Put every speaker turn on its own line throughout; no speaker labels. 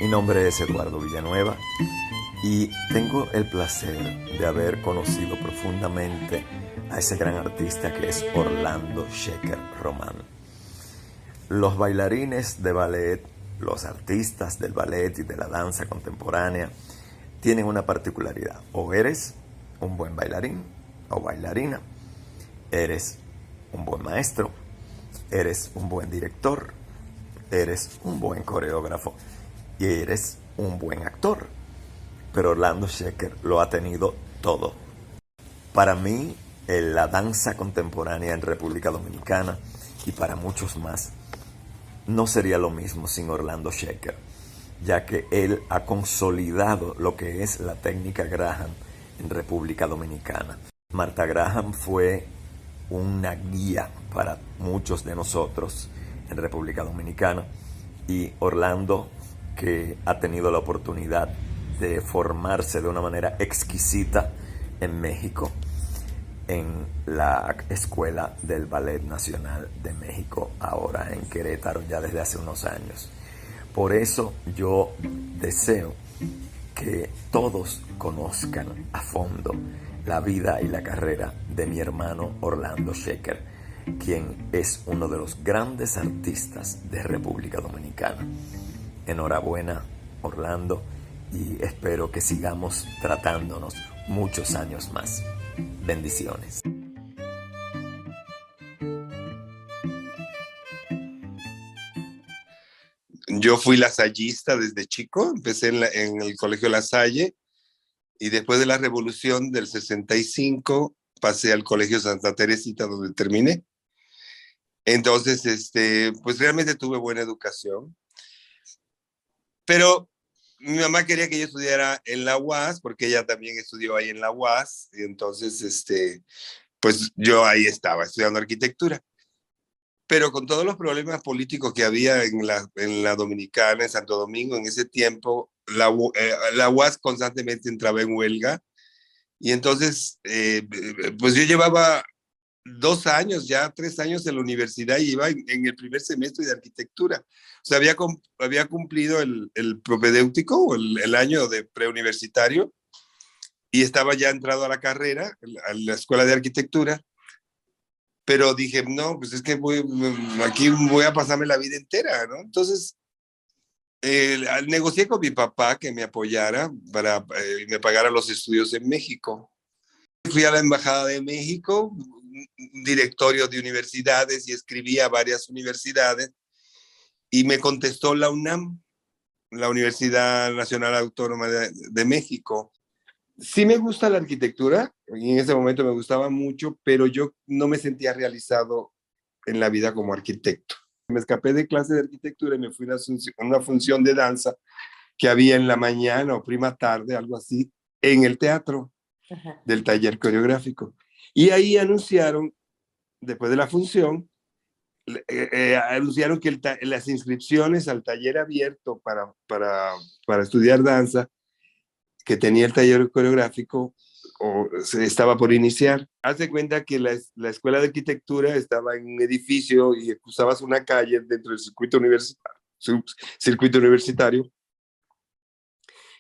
Mi nombre es Eduardo Villanueva y tengo el placer de haber conocido profundamente a ese gran artista que es Orlando Sheker Román. Los bailarines de ballet, los artistas del ballet y de la danza contemporánea tienen una particularidad. O eres un buen bailarín o bailarina, eres un buen maestro, eres un buen director, eres un buen coreógrafo y eres un buen actor. Pero Orlando Sheker lo ha tenido todo. Para mí, la danza contemporánea en República Dominicana y para muchos más no sería lo mismo sin Orlando Sheker, ya que él ha consolidado lo que es la técnica Graham en República Dominicana. Martha Graham fue una guía para muchos de nosotros en República Dominicana y Orlando, que ha tenido la oportunidad de formarse de una manera exquisita en México, en la Escuela del Ballet Nacional de México, ahora en Querétaro, ya desde hace unos años. Por eso yo deseo que todos conozcan a fondo la vida y la carrera de mi hermano Orlando Sheker, quien es uno de los grandes artistas de República Dominicana. Enhorabuena, Orlando, y espero que sigamos tratándonos muchos años más. Bendiciones.
Yo fui lasallista desde chico, empecé en el Colegio La Salle y después de la Revolución del 65 pasé al Colegio Santa Teresita donde terminé. Entonces, pues realmente tuve buena educación, pero mi mamá quería que yo estudiara en la UAS porque ella también estudió ahí en la UAS y entonces, pues yo ahí estaba estudiando arquitectura. Pero con todos los problemas políticos que había en la Dominicana, en Santo Domingo, en ese tiempo, la UAS constantemente entraba en huelga. Y entonces, pues yo llevaba 2 años, ya 3 años en la universidad y iba en el primer semestre de arquitectura. O sea, había cumplido el propedéutico, o el año de preuniversitario, y estaba ya entrado a la carrera, a la escuela de arquitectura. Pero dije, no, pues es que aquí voy a pasarme la vida entera, ¿no? Entonces, negocié con mi papá que me apoyara para me pagara los estudios en México. Fui a la Embajada de México, un directorio de universidades, y escribí a varias universidades, y me contestó la UNAM, la Universidad Nacional Autónoma de México. Sí me gusta la arquitectura, y en ese momento me gustaba mucho, pero yo no me sentía realizado en la vida como arquitecto. Me escapé de clase de arquitectura y me fui a una función de danza que había en la mañana o prima tarde, algo así, en el teatro del taller coreográfico. Y ahí anunciaron, después de la función, anunciaron que las inscripciones al taller abierto para estudiar danza que tenía el taller coreográfico estaba por iniciar. Haz de cuenta que la escuela de arquitectura estaba en un edificio y cruzabas una calle dentro del circuito universitario,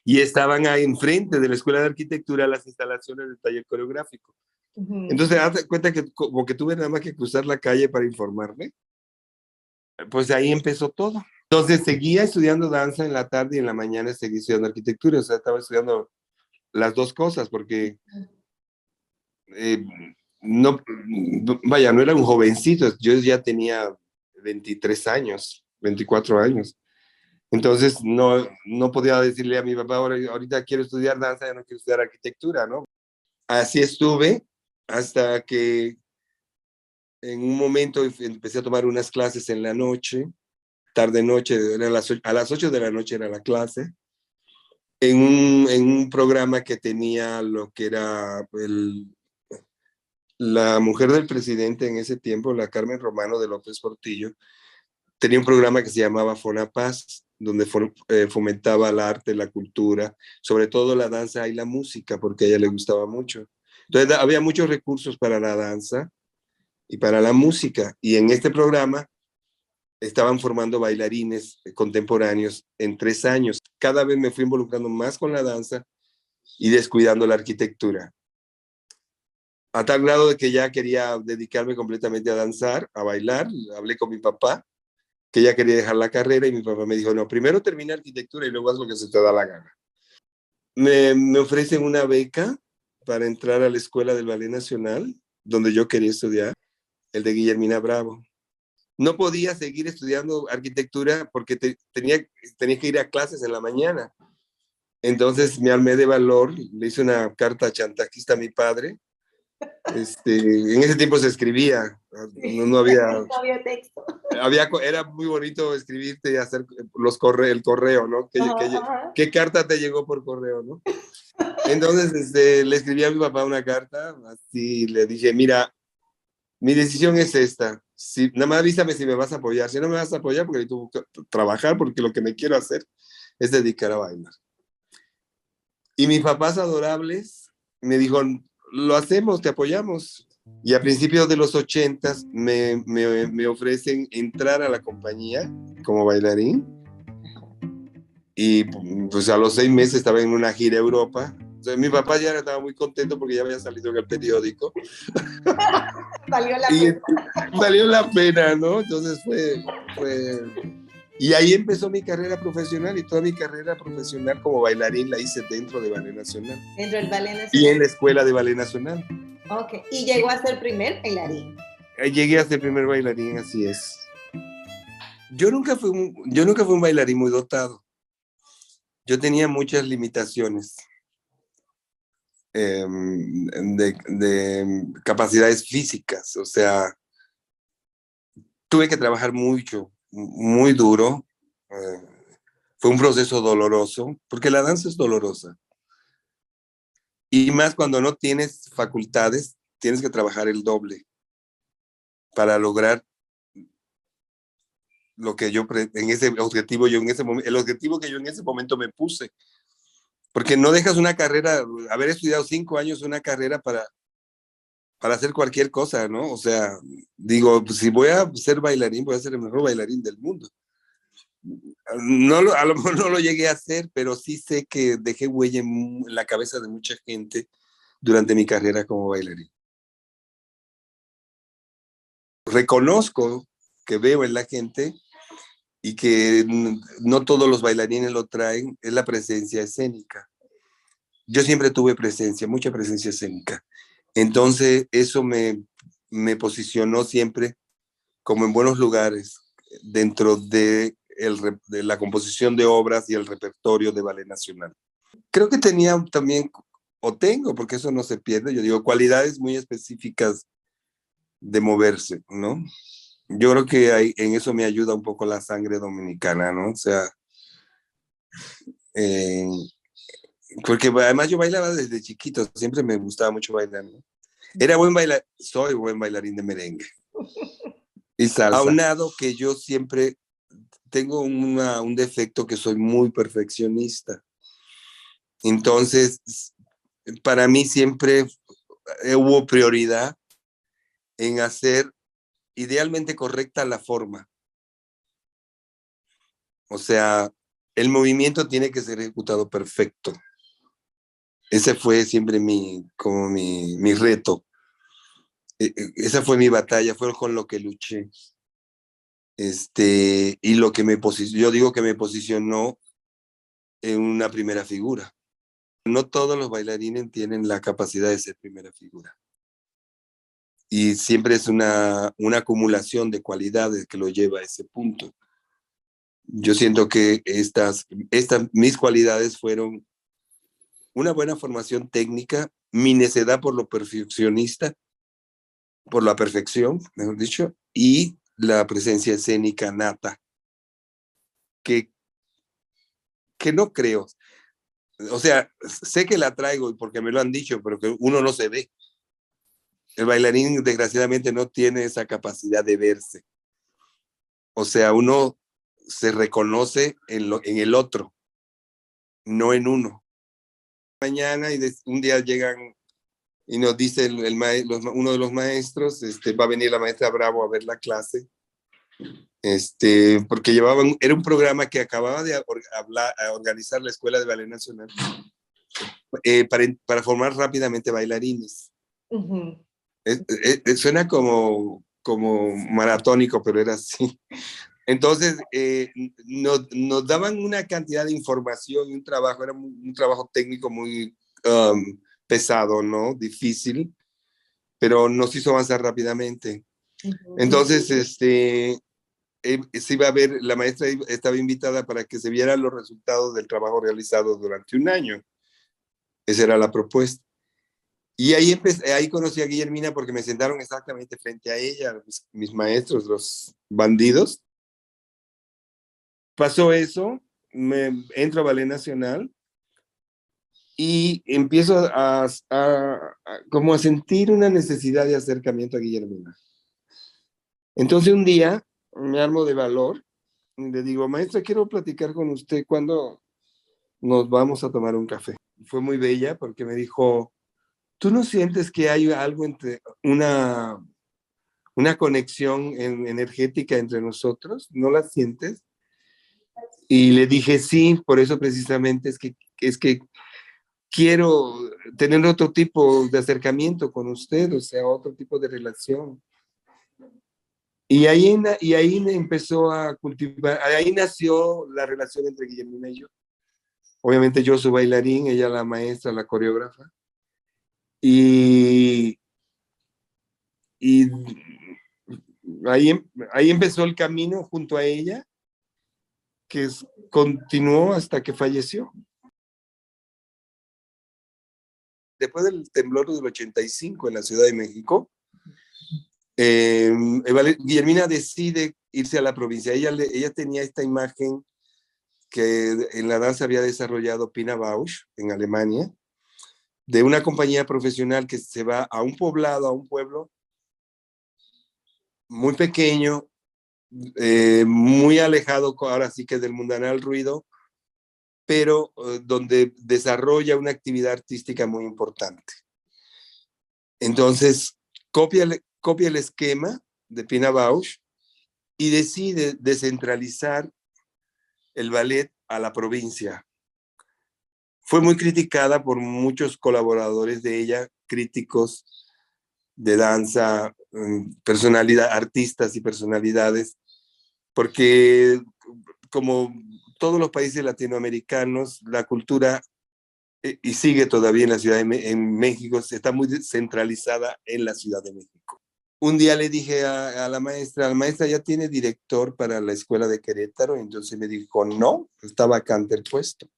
y estaban ahí enfrente de la escuela de arquitectura las instalaciones del taller coreográfico. Entonces, haz de cuenta que como que tuve nada más que cruzar la calle para informarme. Pues ahí empezó todo. Entonces, seguía estudiando danza en la tarde y en la mañana seguía estudiando arquitectura. O sea, estaba estudiando las dos cosas porque no, vaya, no era un jovencito, yo ya tenía 23 años, 24 años. Entonces no podía decirle a mi papá, ahorita quiero estudiar danza, ya no quiero estudiar arquitectura, ¿no? Así estuve hasta que en un momento empecé a tomar unas clases en la noche, tarde-noche, a las 8 de la noche era la clase, en un programa que tenía lo que era la mujer del presidente en ese tiempo, la Carmen Romano de López Portillo, tenía un programa que se llamaba Fonapaz, donde fomentaba el arte, la cultura, sobre todo la danza y la música, porque a ella le gustaba mucho. Entonces había muchos recursos para la danza y para la música. Y en este programa estaban formando bailarines contemporáneos en 3 años. Cada vez me fui involucrando más con la danza y descuidando la arquitectura. A tal grado de que ya quería dedicarme completamente a danzar, a bailar. Hablé con mi papá, que ya quería dejar la carrera, y mi papá me dijo, no, primero termina arquitectura y luego haz lo que se te da la gana. Me ofrecen una beca para entrar a la Escuela del Ballet Nacional, donde yo quería estudiar, el de Guillermina Bravo. No podía seguir estudiando arquitectura porque tenía que ir a clases en la mañana. Entonces me armé de valor, le hice una carta chantajista a mi padre. En ese tiempo se escribía, no había...
No había texto.
Era muy bonito escribirte y hacer el correo, ¿no? ¿Qué carta te llegó por correo, no? Entonces le escribí a mi papá una carta, así le dije, mira, mi decisión es esta. Nada más avísame si me vas a apoyar. Si no me vas a apoyar, porque necesito trabajar, porque lo que me quiero hacer es dedicar a bailar. Y mis papás adorables me dijeron, lo hacemos, te apoyamos. Y a principios de los 80s me ofrecen entrar a la compañía como bailarín. Y pues a los 6 meses estaba en una gira a Europa. Entonces, mi papá ya estaba muy contento porque ya había salido en el periódico.
Valió la pena.
Valió la pena, ¿no? Entonces Y ahí empezó mi carrera profesional, y toda mi carrera profesional como bailarín la hice dentro de Ballet Nacional.
Dentro del Ballet Nacional.
Y en la Escuela de Ballet Nacional.
Ok, y llegó a ser primer bailarín.
Llegué a ser primer bailarín, así es. Yo nunca fui un bailarín muy dotado. Yo tenía muchas limitaciones de capacidades físicas, o sea, tuve que trabajar mucho, muy duro. Fue un proceso doloroso, porque la danza es dolorosa. Y más cuando no tienes facultades, tienes que trabajar el doble para lograr lo que yo, en ese objetivo, el objetivo que yo en ese momento me puse. Porque no dejas una carrera, haber estudiado 5 años una carrera para hacer cualquier cosa, ¿no? O sea, digo, pues, si voy a ser bailarín, voy a ser el mejor bailarín del mundo. A lo mejor no lo llegué a hacer, pero sí sé que dejé huella en la cabeza de mucha gente durante mi carrera como bailarín. Reconozco que veo en la gente, y que no todos los bailarines lo traen, es la presencia escénica. Yo siempre tuve mucha presencia escénica. Entonces eso me posicionó siempre como en buenos lugares dentro de la composición de obras y el repertorio de Ballet Nacional. Creo que tenía también, o tengo, porque eso no se pierde, yo digo, cualidades muy específicas de moverse, ¿no? Yo creo que en eso me ayuda un poco la sangre dominicana, ¿no? O sea, porque además yo bailaba desde chiquito, siempre me gustaba mucho bailar, ¿no? Soy buen bailarín de merengue y salsa. Aunado que yo siempre tengo un defecto, que soy muy perfeccionista. Entonces, para mí siempre hubo prioridad en hacer idealmente correcta la forma. O sea, el movimiento tiene que ser ejecutado perfecto. Ese fue siempre mi reto. Esa fue mi batalla, fue con lo que luché. Y lo que yo digo que me posicionó en una primera figura. No todos los bailarines tienen la capacidad de ser primera figura. Y siempre es una acumulación de cualidades que lo lleva a ese punto. Yo siento que mis cualidades fueron una buena formación técnica, mi necedad por lo perfeccionista, por la perfección, mejor dicho, y la presencia escénica nata, que no creo. O sea, sé que la traigo porque me lo han dicho, pero que uno no se ve. El bailarín, desgraciadamente, no tiene esa capacidad de verse. O sea, uno se reconoce en el otro, no en uno. Mañana y un día llegan y nos dice uno de los maestros, va a venir la maestra Bravo a ver la clase, porque era un programa que acababa de organizar la Escuela de Ballet Nacional para formar rápidamente bailarines.
Ujú.
Suena como maratónico, pero era así. Entonces, nos daban una cantidad de información y un trabajo, era un trabajo técnico muy pesado, ¿no? Difícil, pero nos hizo avanzar rápidamente.
Ujú.
Entonces, se iba a ver, la maestra estaba invitada para que se vieran los resultados del trabajo realizado durante un año. Esa era la propuesta. Y ahí conocí a Guillermina porque me sentaron exactamente frente a ella, mis maestros, los bandidos. Pasó eso, entro a Ballet Nacional y empiezo como a sentir una necesidad de acercamiento a Guillermina. Entonces un día me armo de valor y le digo, maestra, quiero platicar con usted cuando nos vamos a tomar un café. Fue muy bella porque me dijo, ¿tú no sientes que hay algo entre una conexión energética entre nosotros? ¿No la sientes? Y le dije, sí, por eso precisamente es que quiero tener otro tipo de acercamiento con usted, o sea, otro tipo de relación. Y ahí empezó a cultivar, ahí nació la relación entre Guillermina y yo. Obviamente yo soy bailarín, ella la maestra, la coreógrafa. Y, y ahí empezó el camino junto a ella, que continuó hasta que falleció. Después del temblor del 85 en la Ciudad de México, Guillermina decide irse a la provincia. Ella tenía esta imagen que en la danza había desarrollado Pina Bausch en Alemania, de una compañía profesional que se va a un poblado, a un pueblo muy pequeño, muy alejado ahora sí que del mundanal ruido, pero donde desarrolla una actividad artística muy importante. Entonces, copia el esquema de Pina Bausch y decide descentralizar el ballet a la provincia. Fue muy criticada por muchos colaboradores de ella, críticos de danza, artistas y personalidades, porque como todos los países latinoamericanos, la cultura, y sigue todavía en la Ciudad en México, está muy centralizada en la Ciudad de México. Un día le dije a la maestra ya tiene director para la escuela de Querétaro, entonces me dijo, no, está vacante el puesto.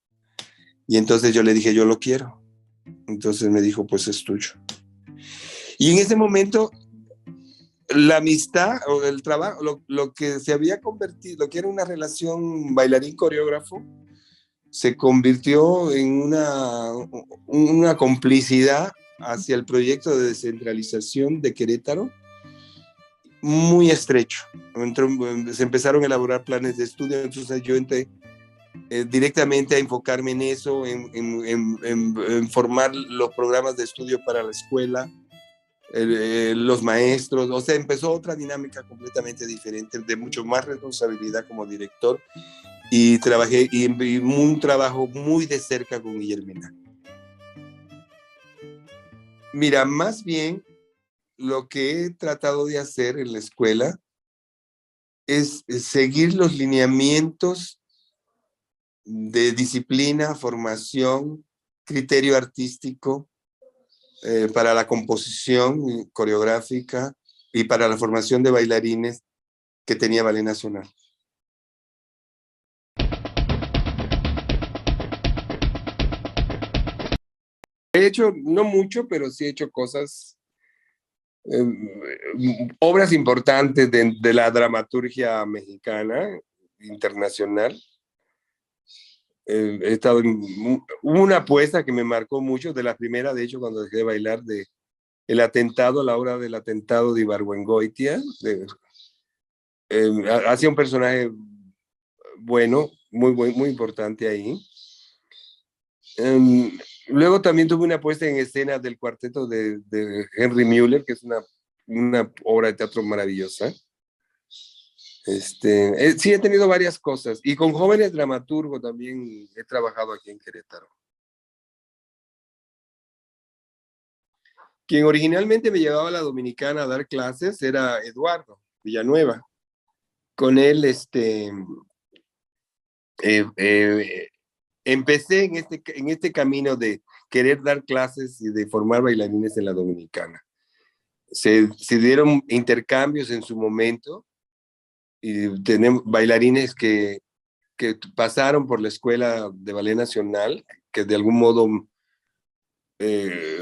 Y entonces yo le dije, yo lo quiero. Entonces me dijo, pues es tuyo. Y en ese momento, la amistad o el trabajo, lo que se había convertido, lo que era una relación bailarín-coreógrafo, se convirtió en una complicidad hacia el proyecto de descentralización de Querétaro, muy estrecho. Se empezaron a elaborar planes de estudio, entonces yo entré directamente a enfocarme en eso, en formar los programas de estudio para la escuela, los maestros, o sea, empezó otra dinámica completamente diferente, de mucho más responsabilidad como director, y trabajé, y un trabajo muy de cerca con Guillermina. Mira, más bien, lo que he tratado de hacer en la escuela es seguir los lineamientos de disciplina, formación, criterio artístico, para la composición coreográfica y para la formación de bailarines que tenía Ballet Nacional. He hecho, no mucho, pero sí he hecho cosas, obras importantes de la dramaturgia mexicana, internacional. He estado hubo una apuesta que me marcó mucho, de la primera, de hecho, cuando dejé de bailar, de el atentado, la obra del atentado de Ibargüengoitia. Hacía un personaje bueno, muy importante ahí. Luego también tuve una puesta en escena del cuarteto de Henry Müller, que es una obra de teatro maravillosa. Sí, he tenido varias cosas. Y con jóvenes dramaturgos también he trabajado aquí en Querétaro. Quien originalmente me llevaba a la Dominicana a dar clases era Eduardo Villanueva. Con él, empecé en este camino de querer dar clases y de formar bailarines en la Dominicana. Se dieron intercambios en su momento y tenemos bailarines que pasaron por la Escuela de Ballet Nacional, que de algún modo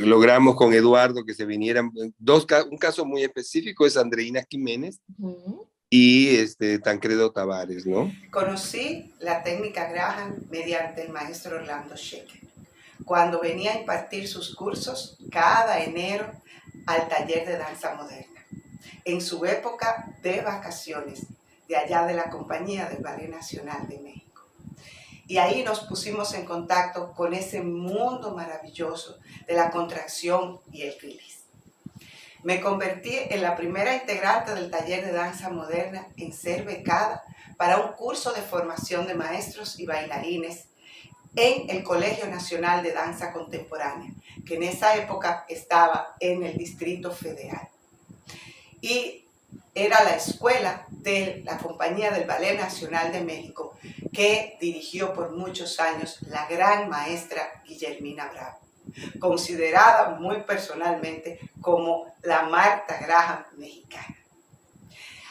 logramos con Eduardo que se vinieran. Un caso muy específico es Andreina Jiménez y Tancredo Tavares, ¿no?
Conocí la técnica Graham mediante el maestro Orlando Shecker, cuando venía a impartir sus cursos cada enero al taller de danza moderna, en su época de vacaciones, de allá de la compañía del Ballet Nacional de México. Y ahí nos pusimos en contacto con ese mundo maravilloso de la contracción y el release. Me convertí en la primera integrante del taller de danza moderna en ser becada para un curso de formación de maestros y bailarines en el Colegio Nacional de Danza Contemporánea, que en esa época estaba en el Distrito Federal. Y era la escuela de la Compañía del Ballet Nacional de México, que dirigió por muchos años la gran maestra Guillermina Bravo, considerada muy personalmente como la Martha Graham mexicana.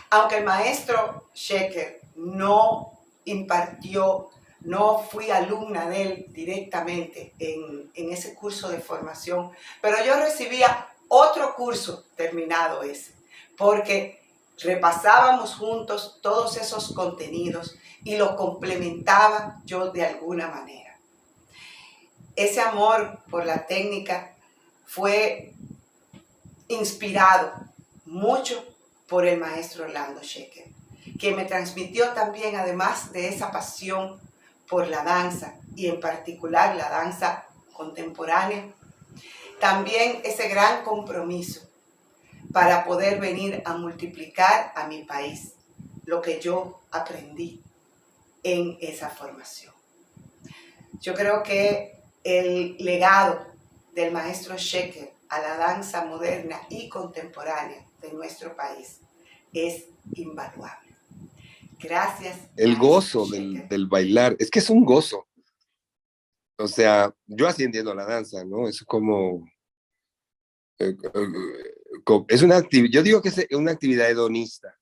Aunque el maestro Shecker no impartió, no fui alumna de él directamente en ese curso de formación, pero yo recibía otro curso terminado ese, porque repasábamos juntos todos esos contenidos y los complementaba yo de alguna manera. Ese amor por la técnica fue inspirado mucho por el maestro Orlando Shecker, que me transmitió también, además de esa pasión por la danza, y en particular la danza contemporánea, también ese gran compromiso para poder venir a multiplicar a mi país lo que yo aprendí en esa formación. Yo creo que el legado del maestro Shecker a la danza moderna y contemporánea de nuestro país es invaluable. Gracias.
El gozo del bailar, es que es un gozo. O sea, yo así entiendo la danza, ¿no? Es como... es una actividad, yo digo que es una actividad hedonista.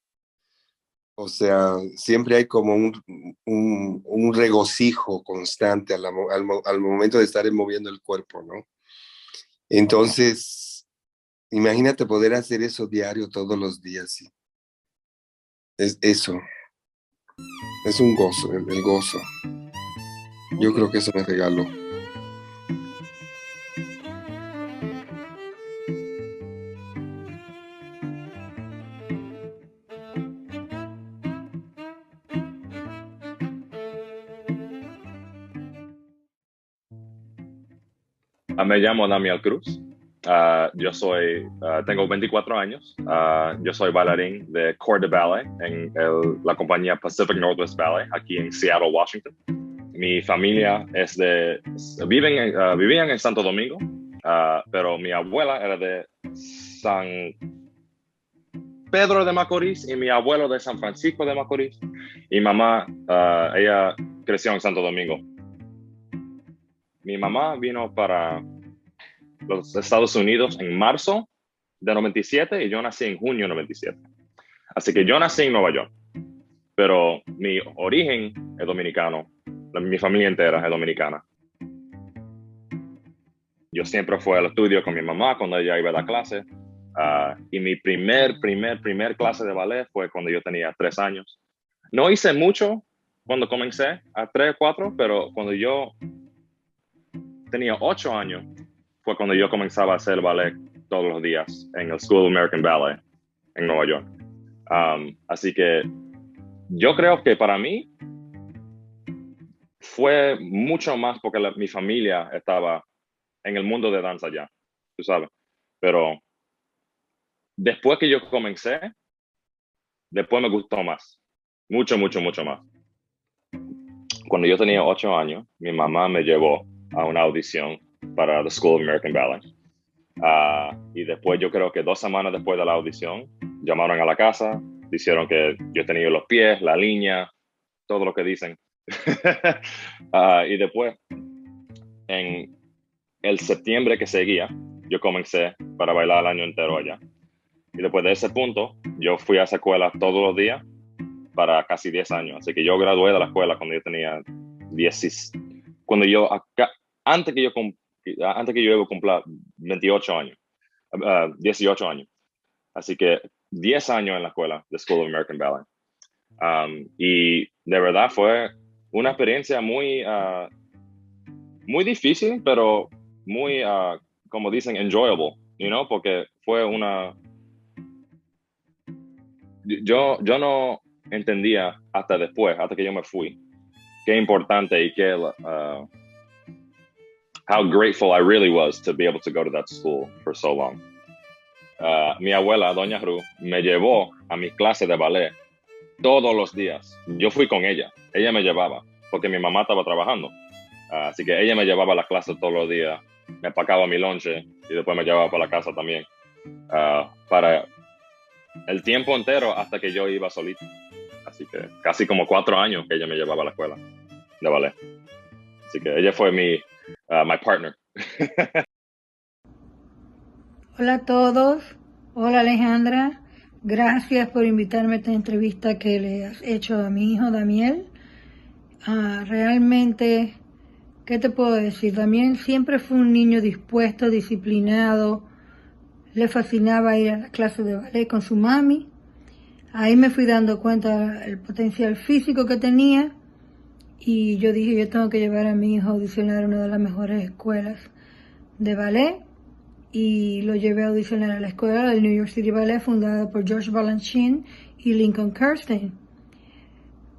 O sea, siempre hay como un regocijo constante al momento de estar moviendo el cuerpo, ¿no? Entonces, imagínate poder hacer eso diario todos los días, ¿sí? Es eso. Es un gozo, el gozo. Yo creo que eso me regaló.
Me llamo Damiel Cruz. Tengo 24 años. Yo soy bailarín de corps de ballet en la compañía Pacific Northwest Ballet aquí en Seattle, Washington. Mi familia vivían en Santo Domingo, pero mi abuela era de San Pedro de Macorís y mi abuelo de San Francisco de Macorís. Y mamá, ella creció en Santo Domingo. Mi mamá vino para los Estados Unidos en marzo de 97 y yo nací en junio de 97. Así que yo nací en Nueva York, pero mi origen es dominicano. Mi familia entera es dominicana. Yo siempre fui al estudio con mi mamá cuando ella iba a dar clase. Y mi primer clase de ballet fue cuando yo tenía 3 años. No hice mucho cuando comencé a 3 o 4, pero cuando yo tenía 8 años fue cuando yo comenzaba a hacer ballet todos los días en el School of American Ballet en Nueva York. Así que yo creo que para mí fue mucho más porque mi familia estaba en el mundo de danza ya, tú sabes. Pero después que yo comencé, después me gustó más. mucho, mucho, mucho más. Cuando yo tenía 8 años, mi mamá me llevó a una audición para the School of American Ballet. Y después, yo creo que 2 semanas después de la audición, llamaron a la casa, dijeron que yo tenía los pies, la línea, todo lo que dicen. Y después, en el septiembre que seguía, yo comencé para bailar el año entero allá. Y después de ese punto, yo fui a esa escuela todos los días para casi 10 años. Así que yo gradué de la escuela cuando yo tenía 10, antes que yo iba a cumplir 28 años, 18 años. Así que 10 años en la escuela de School of American Ballet. Y de verdad fue una experiencia muy, muy difícil, pero muy, como dicen, enjoyable, porque fue una... Yo no entendía hasta después, hasta que yo me fui, qué importante y how grateful I really was to be able to go to that school for so long. Mi abuela, Doña Ru, me llevó a mis clases de ballet todos los días. Yo fui con ella me llevaba, porque mi mamá estaba trabajando. Así que ella me llevaba a las clases todos los días, me pagaba mi lonche y después me llevaba para la casa también. Para el tiempo entero hasta que yo iba solito. Así que casi como 4 años que ella me llevaba a la escuela de ballet. Así que ella fue my partner.
Hola a todos. Hola Alejandra. Gracias por invitarme a esta entrevista que le has hecho a mi hijo Damiel. Realmente, ¿qué te puedo decir? Damiel siempre fue un niño dispuesto, disciplinado. Le fascinaba ir a las clases de ballet con su mami. Ahí me fui dando cuenta del potencial físico que tenía. Y yo dije, yo tengo que llevar a mi hijo a audicionar a una de las mejores escuelas de ballet. Y lo llevé a audicionar a la escuela del New York City Ballet, fundada por George Balanchine y Lincoln Kirstein.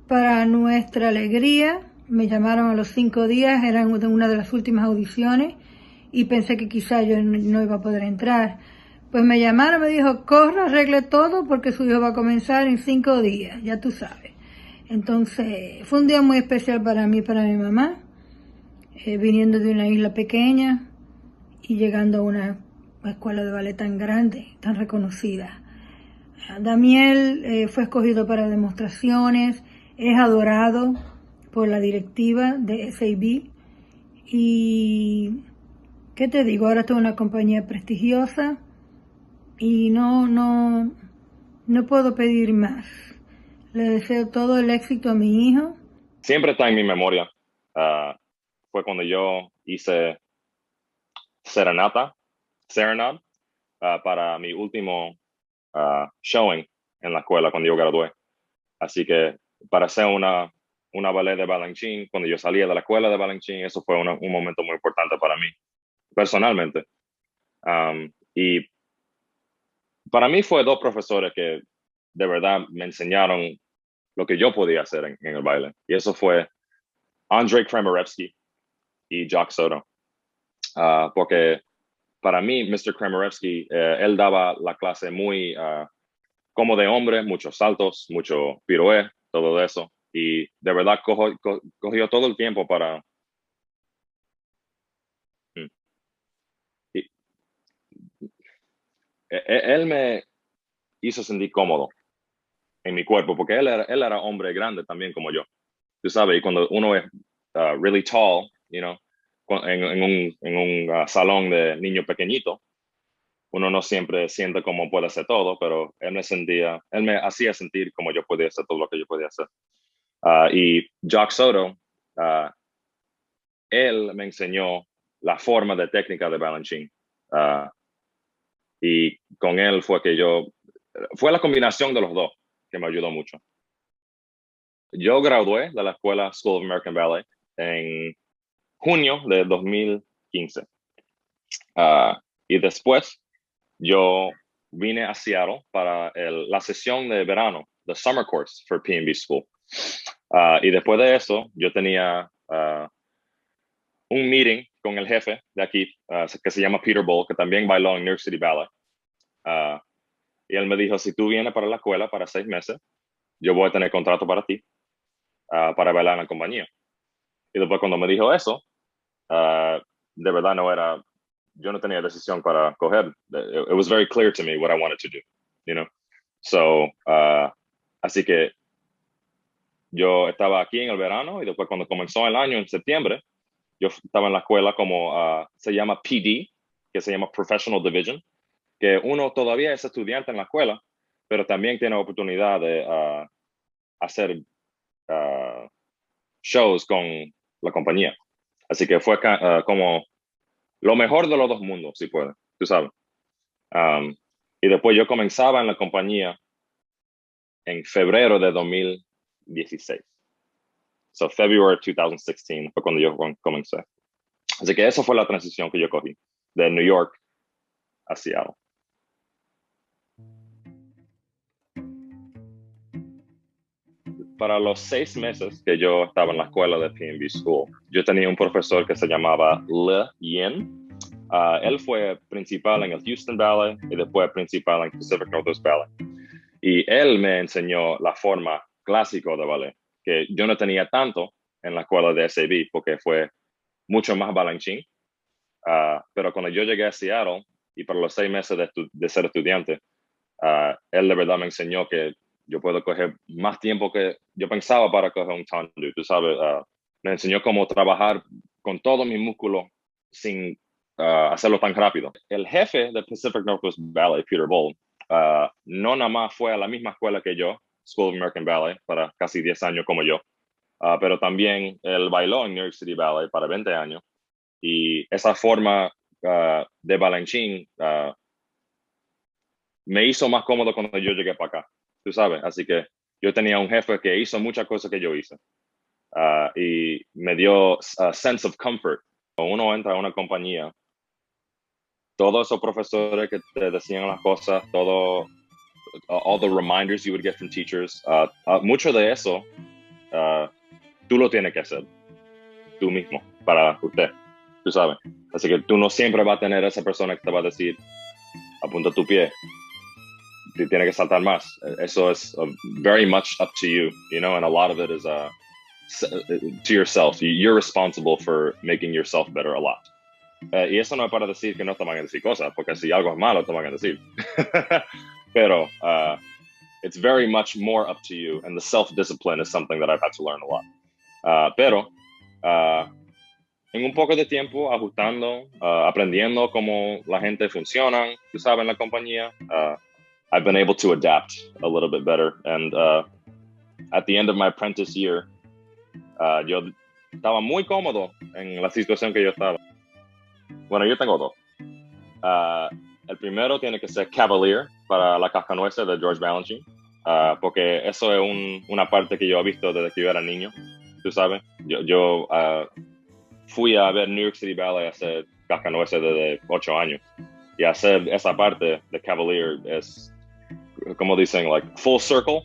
Para nuestra alegría, me llamaron a los 5 días, eran una de las últimas audiciones, y pensé que quizá yo no iba a poder entrar. Pues me llamaron, me dijo, corra, arregle todo, porque su hijo va a comenzar en 5 días, ya tú sabes. Entonces, fue un día muy especial para mí y para mi mamá, viniendo de una isla pequeña y llegando a una escuela de ballet tan grande, tan reconocida. Damiel fue escogido para demostraciones, es adorado por la directiva de SAB y, ¿qué te digo? Ahora está en una compañía prestigiosa y no puedo pedir más. Le deseo todo el éxito a mi hijo.
Siempre está en mi memoria. Fue cuando yo hice Serenade para mi último showing en la escuela cuando yo gradué. Así que para hacer una ballet de Balanchine, cuando yo salía de la escuela de Balanchine, eso fue un momento muy importante para mí, personalmente. Y para mí fue 2 profesores que de verdad me enseñaron lo que yo podía hacer en el baile. Y eso fue Andrei Kramerevsky y Jacques Soto. Porque para mí, Mr. Kramerevsky, él daba la clase muy como de hombre, muchos saltos, mucho pirouet, todo eso. Y de verdad cogió todo el tiempo para... Él me hizo sentir cómodo en mi cuerpo, porque él era hombre grande también como yo. Tú sabes, y cuando uno es really tall, en un salón de niño pequeñito, uno no siempre siente cómo puede hacer todo, pero él me hacía sentir como yo podía hacer todo lo que yo podía hacer. Y Jacques Soto, él me enseñó la forma de técnica de Balanchine. Y con él fue la combinación de los dos que me ayudó mucho. Yo gradué de la escuela School of American Ballet en junio de 2015. Y después yo vine a Seattle para la sesión de verano, the summer course for P&B School. Y después de eso, yo tenía un meeting con el jefe de aquí, que se llama Peter Bull, que también bailó en New York City Ballet. Y él me dijo, si tú vienes para la escuela para 6 meses, yo voy a tener contrato para ti, para bailar en la compañía. Y después cuando me dijo eso, de verdad yo no tenía decisión para coger. It was very clear to me what I wanted to do, you know. So, así que yo estaba aquí en el verano y después cuando comenzó el año en septiembre, yo estaba en la escuela como se llama PD, que se llama Professional Division, que uno todavía es estudiante en la escuela, pero también tiene oportunidad de hacer shows con la compañía. Así que fue como lo mejor de los dos mundos, si puede, tú sabes. Y después yo comenzaba en la compañía en febrero de 2016. So February 2016 fue cuando yo comencé. Así que eso fue la transición que yo cogí de New York a Seattle. Para los 6 meses que yo estaba en la escuela de PNB School, yo tenía un profesor que se llamaba Le Yin. Él fue principal en el Houston Ballet y después principal en Pacific Northwest Ballet. Y él me enseñó la forma clásica de ballet, que yo no tenía tanto en la escuela de SAB porque fue mucho más balanchín. Pero cuando yo llegué a Seattle y para los 6 meses de ser estudiante, él de verdad me enseñó que yo puedo coger más tiempo que yo pensaba para coger un tendu, tú sabes. Me enseñó cómo trabajar con todos mis músculos sin hacerlo tan rápido. El jefe de Pacific Northwest Ballet, Peter Boll, no nada más fue a la misma escuela que yo, School of American Ballet, para casi 10 años como yo, pero también él bailó en New York City Ballet para 20 años. Y esa forma de balanchín me hizo más cómodo cuando yo llegué para acá, tú sabes. Así que yo tenía un jefe que hizo muchas cosas que yo hice y me dio a sense of comfort. Cuando uno entra a una compañía, todos esos profesores que te decían las cosas, all the reminders you would get from teachers, mucho de eso tú lo tienes que hacer tú mismo para usted, tú sabes. Así que tú no siempre vas a tener esa persona que te va a decir, apunta tu pie, te tiene que saltar más. Eso es very much up to you, you know, and a lot of it is to yourself. You're responsible for making yourself better a lot. Y eso no es para decir que no te van a decir cosas, porque si algo es malo te van a decir. Pero it's very much more up to you, and the self-discipline is something that I've had to learn a lot. Pero en un poco de tiempo, ajustando, aprendiendo cómo la gente funciona, tú sabes, en la compañía, I've been able to adapt a little bit better. And at the end of my apprentice year, yo estaba muy cómodo en la situación que yo estaba. Bueno, yo tengo dos. El primero tiene que ser Cavalier para la Cascanueces de George Balanchine, porque eso es una parte que yo he visto desde que yo era niño, tú sabes. Yo fui a ver New York City Ballet hace Cascanueces desde 8 años, y hacer esa parte de Cavalier es, como dicen, like full circle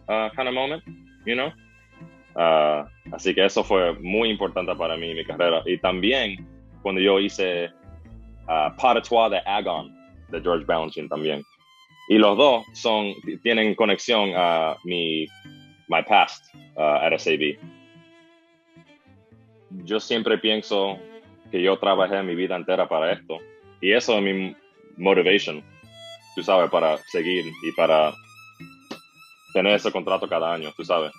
kind of moment, you know. Así que eso fue muy importante para mí en mi carrera. Y también cuando yo hice Pas de Trois de Agon de George Balanchine también. Y los dos tienen conexión a my past at SAB. Yo siempre pienso que yo trabajé mi vida entera para esto. Y eso es mi motivation, tú sabes, para seguir y para tener ese contrato cada año, tú sabes.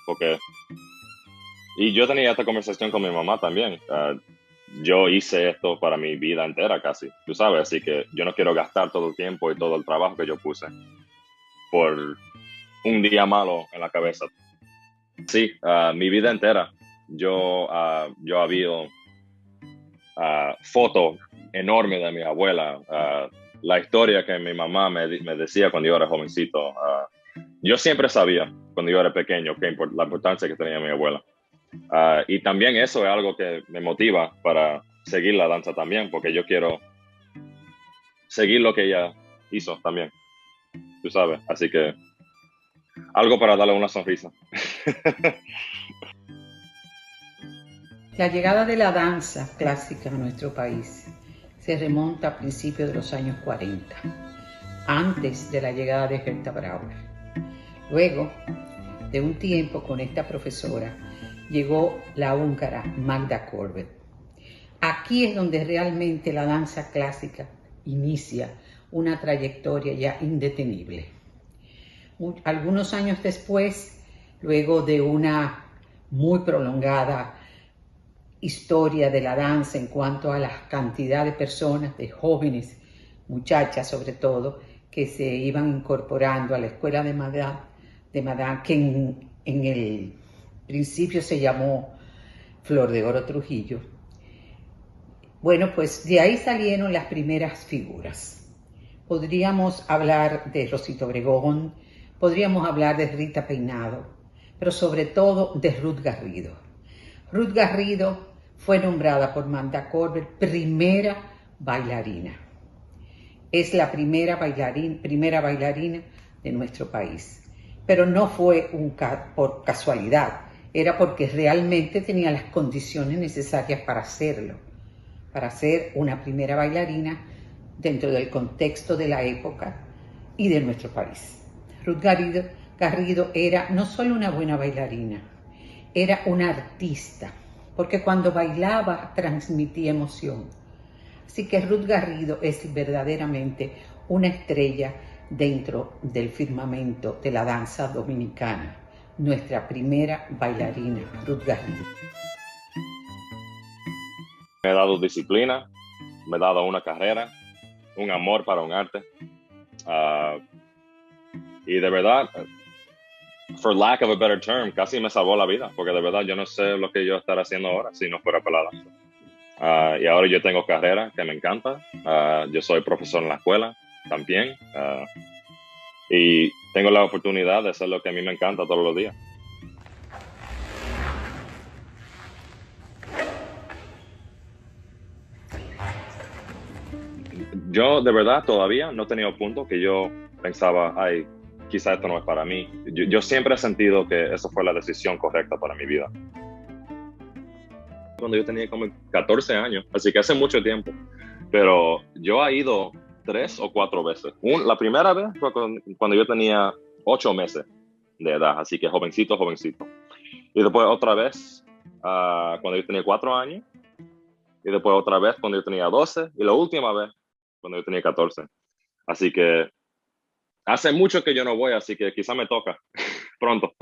Y yo tenía esta conversación con mi mamá también. Yo hice esto para mi vida entera casi, tú sabes. Así que yo no quiero gastar todo el tiempo y todo el trabajo que yo puse por un día malo en la cabeza. Sí, mi vida entera. Yo había fotos enormes de mi abuela. La historia que mi mamá me decía cuando yo era jovencito. Yo siempre sabía, cuando yo era pequeño, la importancia que tenía mi abuela. Y también eso es algo que me motiva para seguir la danza también, porque yo quiero seguir lo que ella hizo también, tú sabes. Así que algo para darle una sonrisa.
La llegada de la danza clásica a nuestro país se remonta a principios de los años 40, antes de la llegada de Herta Brauer. Luego, de un tiempo con esta profesora, llegó la húngara Magda Corbett. Aquí es donde realmente la danza clásica inicia una trayectoria ya indetenible. Algunos años después, luego de una muy prolongada historia de la danza en cuanto a la cantidad de personas, de jóvenes, muchachas sobre todo, que se iban incorporando a la escuela de Madame, que en el principio se llamó Flor de Oro Trujillo. Bueno, pues de ahí salieron las primeras figuras. Podríamos hablar de Rosita Obregón, podríamos hablar de Rita Peinado, pero sobre todo de Ruth Garrido. Ruth Garrido fue nombrada por Magda Corbett primera bailarina. Es la primera bailarina de nuestro país. Pero no fue por casualidad, era porque realmente tenía las condiciones necesarias para hacerlo, para ser una primera bailarina dentro del contexto de la época y de nuestro país. Ruth Garrido era no solo una buena bailarina, era una artista, porque cuando bailaba transmitía emoción. Así que Ruth Garrido es verdaderamente una estrella dentro del firmamento de la danza dominicana, nuestra primera bailarina, Ruth Garrido.
Me ha dado disciplina, me ha dado una carrera, un amor para un arte. Y de verdad, for lack of a better term, casi me salvó la vida, porque de verdad yo no sé lo que yo estaré haciendo ahora si no fuera por la danza. Y ahora yo tengo carrera que me encanta. Yo soy profesor en la escuela también. Y tengo la oportunidad de hacer lo que a mí me encanta todos los días. Yo de verdad todavía no he tenido punto que yo pensaba, ay, quizá esto no es para mí. Yo siempre he sentido que esa fue la decisión correcta para mi vida. Cuando yo tenía como 14 años, así que hace mucho tiempo, pero yo he ido 3 o 4 veces. La primera vez fue cuando yo tenía 8 meses de edad, así que jovencito. Y después otra vez cuando yo tenía 4 años, y después otra vez cuando yo tenía 12, y la última vez cuando yo tenía 14. Así que hace mucho que yo no voy, así que quizá me toca pronto.